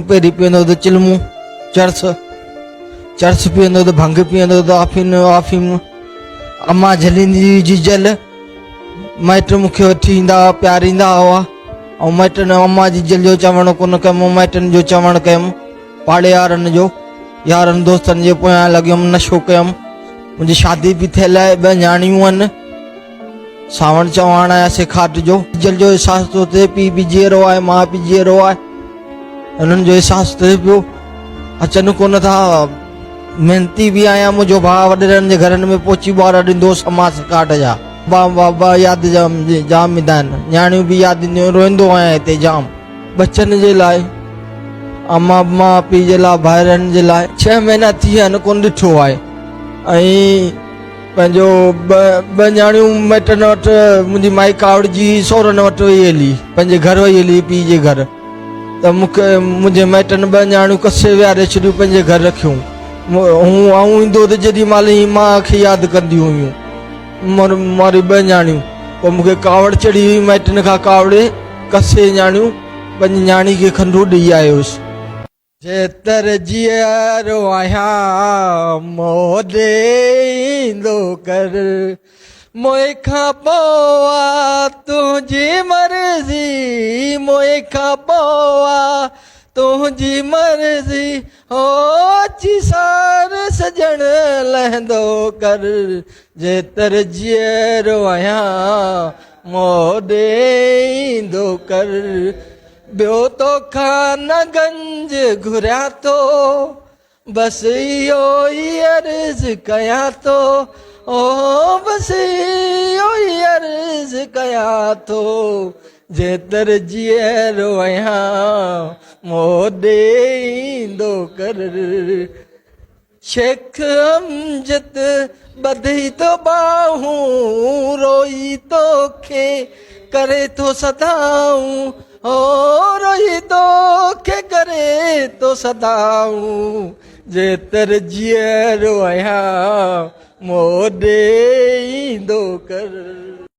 पहिरीं पीअंदो त चिलमूं चरस चरस पीअंदो त भंग पीअंदो त अफीम अम्मा झलींदी हुई जीजल माइट मूंखे वठी ईंदा हुआ प्यारींदा हुआ ऐं माइटनि अम्मा जीजल जो चवणु कोन कयुमि माइटनि जो चवणु कयुमि पाड़े वारनि जो यारनि दोस्तनि जे पोयां लॻियुमि नशो कयुमि मुंहिंजी शादी बि थियल आहे 2 न्याणियूं आहिनि सावण चवाण आयासीं खाट जो जीजल जो अहसासु थो थिए पीउ बि जीअरो आहे माउ बि जीअरो आहे हुननि जो अहसासु थिए पियो अचनि कोन था महिनती बि आहियां मुंहिंजो भाउ वॾेरनि जे घरनि में पोची ॿार ॾींदो समाज काट जा बाबा यादि जाम ईंदा आहिनि न्याणियूं बि यादि ईंदियूं रोईंदो आहियां हिते जाम बचनि जे लाइ अम्मा माउ पीउ जे लाइ भाइरनि जे लाइ 6 महीना थी विया आहिनि कोन ॾिठो आहे ऐं पंहिंजो ॿ न्याणियूं माइटनि वटि मुंहिंजी माई कावड़जी सहुरनि वटि वई हली पंहिंजे घर वई हली पीउ जे घर त मूंखे मुंहिंजे माइटनि 2 न्याणियूं कसे विहारे छॾियूं पंहिंजे घर रखियूं आऊं ईंदो त जेॾी महिल ई माउ खे यादि कंदियूं हुयूं मारी 2 न्याणियूं पोइ मूंखे कावड़ चढ़ी हुई माइटनि खां कावड़े कसे न्याणियूं पंहिंजी न्याणी खे खंडू ॾेई आयोसि जेतर जीअरो आहियां मोॾे ईंदो कर मोए खां पोइ तुंहिंजी मर्ज़ी मोए खां पोइ तुंहिंजी मर्ज़ी हो चिसार सजण लहंदो कर जेतर जीअरो आहियां मोॾे ईंदो कर ॿियो तोखां न गंज घुरिया थो बसि इहो ई अर्ज़ कयां थो ओ बसि इहो ई अर्ज़ कयां थो जेतर जीअरो आहियां मोॾे ईंदो कर शेख अमजद ॿधी थो ॿाहूं रोई तोखे करे थो सदाऊं ओ रोई तोखे करे थो सदाऊं जेतर जीअरो आहियां मोॾे ईंदो कर